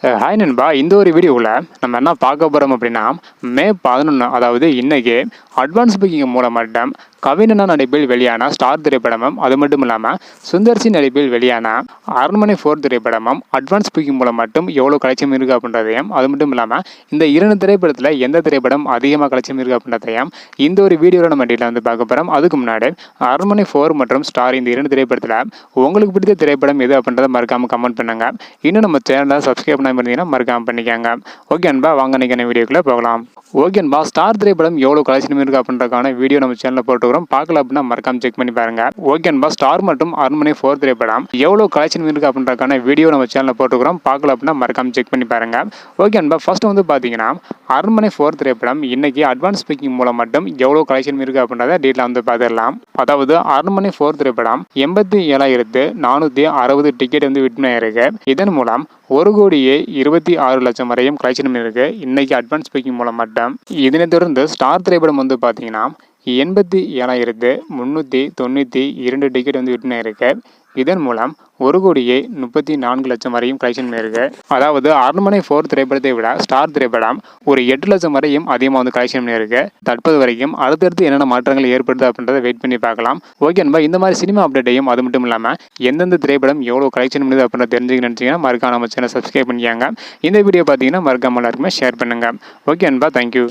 Hi நண்பா, இந்த ஒரு வீடியோவில் நம்ம என்ன பார்க்க போகிறோம் அப்படின்னா, மே 11 அதாவது இன்னைக்கு அட்வான்ஸ் புக்கிங் மூலம் மட்டும் கவினனா நடிப்பில் வெளியான ஸ்டார் திரைப்படமும், அது மட்டும் இல்லாமல் சுந்தர்சி நடிப்பில் வெளியான அரண்மனை 4 திரைப்படமும் அட்வான்ஸ் புக்கிங் மூலம் மட்டும் எவ்வளோ கலெக்ஷன் இருக்குது அப்படின்றதையும், அது மட்டும் இல்லாமல் இந்த 2 திரைப்படத்தில் எந்த திரைப்படம் அதிகமாக கலெக்ஷன் இருக்குது அப்படின்றதையும் இந்த ஒரு வீடியோவில் நம்ம டீட்டெயில் வந்து பார்க்க போகிறோம். அதுக்கு முன்னாடி அரண்மனை 4 மற்றும் ஸ்டார் இந்த 2 திரைப்படத்தில் உங்களுக்கு பிடித்த திரைப்படம் எது அப்படின்றத மறக்காமல் கமெண்ட் பண்ணுங்க. இன்னும் நம்ம சேனலை சப்ஸ்கிரைப் பண்ணாமல் இருந்தீங்கன்னா மறக்காம பண்ணிக்கோங்க. ஓகே அன்பா, வாங்க நினைக்கிற வீடியோக்குள்ளே போகலாம். ஓகே அன்பா, ஸ்டார் திரைப்படம் எவ்வளோ கலெக்ஷன் இருக்குது அப்படின்றக்கான வீடியோ நம்ம சேனலில் போட்டுக்கிறோம். பார்க்கல அப்படின்னா மறக்காம செக் பண்ணி பாருங்க. ஓகே அன்பா, ஸ்டார் மற்றும் அரண்மனை 4 திரைப்படம் எவ்வளோ கலெக்ஷன் இருக்குது அப்படின்றக்கான வீடியோ நம்ம சேனலில் போட்டுக்கிறோம். பார்க்கல அப்படின்னா மறக்காம செக் பண்ணி பாருங்க. ஓகே அன்பா, ஃபர்ஸ்ட் வந்து பார்த்தீங்கன்னா அரண்மனை 4 திரைப்படம் இன்னைக்கு அட்வான்ஸ் புக்கிங் மூலம் மட்டும் எவ்வளோ கலெக்ஷன் இருக்குது அப்படின்றத டீட்டெயில் வந்து பார்த்துடலாம். அதாவது அரண்மனை 4 திரைப்படம் 87,460 டிக்கெட் வந்து விற்பனை இருக்கு. இதன் மூலம் 1,26,00,000 வரையும் கலெக்ஷன் இருக்கு இன்னைக்கு அட்வான்ஸ் புக்கிங் மூலம் மட்டும். இதனை தொடர்ந்து ஸ்டார் திரைப்படம் வந்து பார்த்தீங்கன்னா 87,392 டிக்கெட் வந்து விற்பனை இருக்கு. இதன் மூலம் 1,34,00,000 வரையும் கலெக்ஷன் இருக்கு. அதாவது அரண்மனை 4 திரைப்படத்தை விட ஸ்டார் திரைப்படம் ஒரு 8,00,000 வரையும் அதிகமாக வந்து கலெக்ஷன் இருக்கு. தற்போது வரைக்கும் அடுத்தடுத்து என்னென்ன மாற்றங்கள் ஏற்படுது அப்படின்றத வெயிட் பண்ணி பார்க்கலாம். ஓகே அன்பா, இந்த மாதிரி சினிமா அப்டேட்டையும் அது மட்டும் இல்லாமல் எந்தெந்த திரைப்படம் எவ்வளோ கலெக்ஷன் பண்ணுது அப்படின்றத தெரிஞ்சுக்க நினச்சிங்கன்னா மறக்காம நம்ம சேனல் சப்ஸ்கிரைப் பண்ணிக்காங்க. இந்த வீடியோ பார்த்தீங்கன்னா மறக்காம எல்லாருக்குமே ஷேர் பண்ணுங்க. ஓகே அன்பா, தேங்க்யூ.